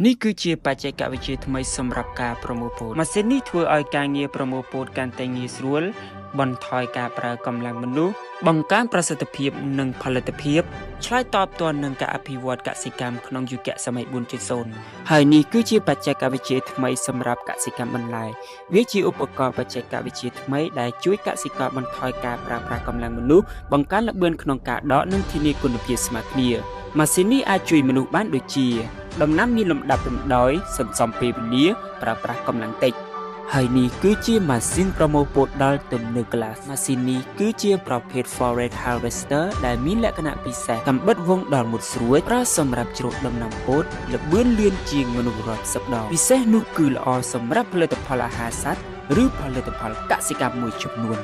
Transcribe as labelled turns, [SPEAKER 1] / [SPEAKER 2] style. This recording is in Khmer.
[SPEAKER 1] នេះគឺជាបច្ចេកវិទ្យាថ្មីសម្រាប់ការប្រមូលពោតម៉ាស៊ីននេះធ្វើឲ្យការងារប្រមូលពោតកាន់តែងាយស្រួលបន្ថយការប្រើកម្លាំងមនុស្សបង្កើនប្រសិទ្ធភាពនិងផលិតភាពឆ្លើយតបទាន់នឹងការអភិវឌ្ឍកសិកម្មក្នុងយុគសម័យ 4.0 ហើយនេះគឺជាបច្ចេកវិទ្យាថ្មីសម្រាប់កសិកម្មបន្លែវាជាឧបករណ៍បច្ចេកវិទ្យាថ្មីដែលជួយកសិករបន្ថយការប្រើប្រាស់កម្លាំងមនុស្សបង្កើនល្បឿនក្នុងការដកនិងធានាគុណភាពស្មើគ្នាម៉ាស៊ីននេះអាចជួយមនុស្សបានដូចជាដំណាំមានលំដាប់លំដោយសន្សំពេលវេលាប្រើប្រាស់កម្លាំងតិចហើយនេះគឺជាម៉ាស៊ីនប្រមូលពោតដល់ទំនើបក្លាសម៉ាស៊ីននេះគឺជាប្រភេទ Forage Harvester ដែលមានលក្ខណៈពិសេសកាំបិតវងដល់មុតស្រួចប្រើសម្រាប់ជ្រកដំណាំពោតល្បឿនលឿនជាងមនុស្សរាប់សិបដងពិសេសនោះគឺល្អសម្រាប់ផលិតផលអាហារសត្វឬផលិតផលកសិកម្មមួយចំនួន